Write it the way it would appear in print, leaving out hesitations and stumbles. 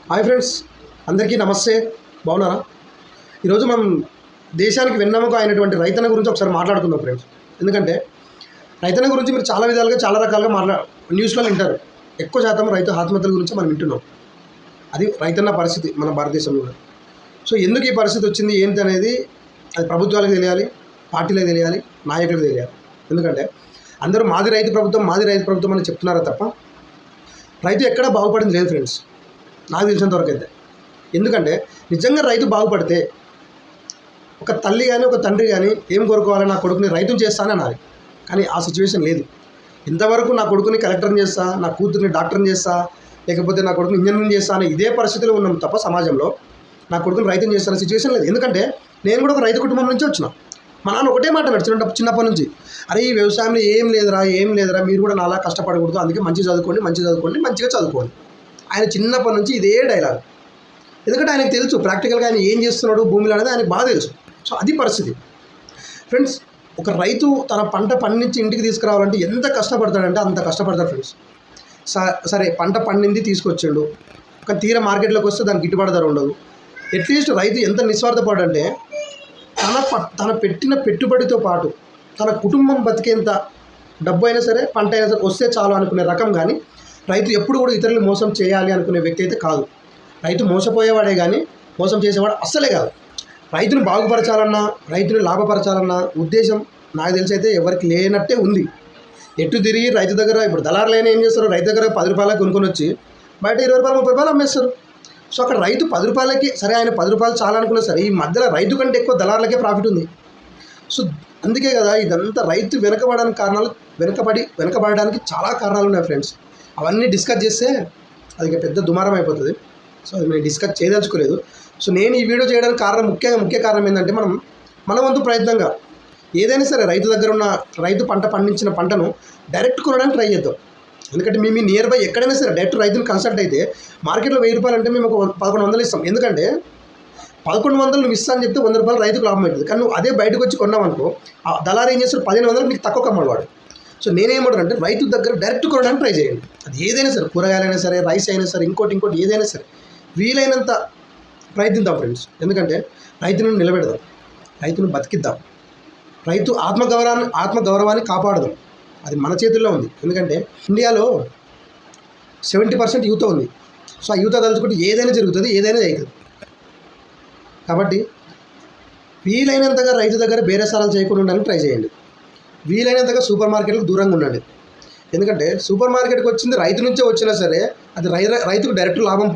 Hi friends, అందరికీ నమస్తే. బాగున్నారా? ఈరోజు మనం దేశానికి వెన్నెముక అయినటువంటి రైతన్న గురించి ఒకసారి మాట్లాడుకుందాం ఫ్రెండ్స్. ఎందుకంటే రైతన్న గురించి మీరు చాలా విధాలుగా చాలా రకాలుగా న్యూస్లో వింటారు. ఎక్కువ శాతం రైతు ఆత్మహత్యల గురించి మనం వింటున్నాం. అది రైతన్న పరిస్థితి మన భారతదేశంలో. సో ఎందుకు ఈ పరిస్థితి వచ్చింది ఏంటి అనేది అది ప్రభుత్వాలకు తెలియాలి, పార్టీలకు తెలియాలి, నాయకులకు తెలియాలి. ఎందుకంటే అందరూ మాది రైతు ప్రభుత్వం అని చెప్తున్నారా తప్ప రైతు ఎక్కడా బాగుపడింది లేదు ఫ్రెండ్స్, నాకు తెలిసినంతవరకు అయితే. ఎందుకంటే నిజంగా రైతు బాగుపడితే ఒక తల్లి కానీ ఒక తండ్రి కానీ ఏం కోరుకోవాలి, నా కొడుకుని రైతుని చేస్తానని అనాలి. కానీ ఆ సిచ్యువేషన్ లేదు. ఇంతవరకు నా కొడుకుని కలెక్టర్ని చేస్తా, నా కూతుర్ని డాక్టర్ని చేస్తా, లేకపోతే నా కొడుకుని ఇంజనీరింగ్ చేస్తా అని ఇదే పరిస్థితిలో ఉన్నాం తప్ప సమాజంలో నా కొడుకుని రైతుని చేస్తాన సిచ్యువేషన్ లేదు. ఎందుకంటే నేను కూడా ఒక రైతు కుటుంబం నుంచి వచ్చిన. మా నాన్న ఒకటే మాట నడుచుకుంటే చిన్నప్పటి నుంచి, అరే ఈ వ్యవసాయంలో ఏం లేదురా, మీరు కూడా నాలా కష్టపడకూడదు, అందుకే మంచిగా చదువుకోండి, మంచిగా చదువుకోండి. ఆయన చిన్నప్పటి నుంచి ఇదే డైలాగ్. ఎందుకంటే ఆయనకు తెలుసు ప్రాక్టికల్గా ఆయన ఏం చేస్తున్నాడు భూమిలో అనేది ఆయనకు బాగా తెలుసు. సో అది పరిస్థితి ఫ్రెండ్స్. ఒక రైతు తన పంట పండించి ఇంటికి తీసుకురావాలంటే ఎంత కష్టపడతాడంటే అంత కష్టపడతాడు ఫ్రెండ్స్. సరే పంట పండింది తీసుకొచ్చాడు, ఒక తీర మార్కెట్లోకి వస్తే దానికి గిట్టుబాటు ధర ఉండదు. అట్లీస్ట్ రైతు ఎంత నిస్వార్థపడంటే తన పెట్టిన పెట్టుబడితో పాటు తన కుటుంబం బతికేంత డబ్బు అయినా సరే పంట అయినా సరే వస్తే చాలు అనుకునే రకం. కానీ రైతు ఎప్పుడు కూడా ఇతరులు మోసం చేయాలి అనుకునే వ్యక్తి అయితే కాదు. రైతు మోసపోయేవాడే కానీ మోసం చేసేవాడు అస్సలే కాదు. రైతును బాగుపరచాలన్నా, రైతుని లాభపరచాలన్న ఉద్దేశం నాకు తెలిసి అయితే ఎవరికి లేనట్టే ఉంది. ఎటు తిరిగి రైతు దగ్గర ఇప్పుడు దళారులైనా ఏం చేస్తారు, రైతు దగ్గర 10 రూపాయలకు కొనుక్కొని వచ్చి బయట 20 రూపాయలు 30 రూపాయలు అమ్మేస్తారు. సో అక్కడ రైతు 10 రూపాయలకి సరే, ఆయన 10 రూపాయలు చాలనుకున్నా సరే ఈ మధ్యలో రైతు కంటే ఎక్కువ దళారులకే ప్రాఫిట్ ఉంది. సో అందుకే కదా ఇదంతా రైతు వెనకబడడానికి చాలా కారణాలు ఉన్నాయి ఫ్రెండ్స్. అవన్నీ డిస్కస్ చేస్తే అది పెద్ద దుమారం అయిపోతుంది. సో అది నేను డిస్కస్ చేయదలుచుకోలేదు. సో నేను ఈ వీడియో చేయడానికి ముఖ్య కారణం ఏంటంటే మన వంతు ప్రయత్నంగా ఏదైనా సరే రైతు దగ్గర ఉన్న పంట పండించిన పంటను డైరెక్ట్ కొనడానికి ట్రై చేద్దాం. ఎందుకంటే మేము నియర్ బై ఎక్కడైనా సరే డైరెక్ట్ రైతులు కన్సల్ట్ అయితే మార్కెట్లో 1000 రూపాయలు అంటే మేము ఒక 1100 ఇస్తాం. ఎందుకంటే 1100 నువ్వు ఇస్తా అని చెప్తే 100 రూపాయలు రైతుకు లాభం అవుతుంది. కానీ నువ్వు అదే బయటకు వచ్చి కొన్నామనుకో ఆ దళారు ఏం చేస్తాడు, 1500 నీకు తక్కువ కమ్మడు వాడు. సో నేనేమంటానంటే రైతు దగ్గర డైరెక్ట్ కొనడానికి ట్రై చేయండి. అది ఏదైనా సరే, కూరగాయలైనా సరే, రైస్ అయినా సరే, ఇంకోటి ఏదైనా సరే వీలైనంత ప్రయత్నిద్దాం ఫ్రెండ్స్. ఎందుకంటే రైతును నిలబెడదాం, రైతును బతికిద్దాం, రైతు ఆత్మగౌరవాన్ని కాపాడదాం. అది మన చేతుల్లో ఉంది. ఎందుకంటే ఇండియాలో 70% యూత్ ఉంది. సో ఆ యూత్ తలుచుకుంటే ఏదైనా జరుగుతుంది, ఏదైనా అవుతుంది. కాబట్టి వీలైనంతగా రైతు దగ్గర బేరసారాలు చేయకుండా ఉండడానికి ట్రై చేయండి. వీలైనంతగా సూపర్ మార్కెట్లకు దూరంగా ఉండండి. ఎందుకంటే సూపర్ మార్కెట్కి వచ్చింది రైతు నుంచే వచ్చినా సరే అది రైతుకు డైరెక్ట్ లాభం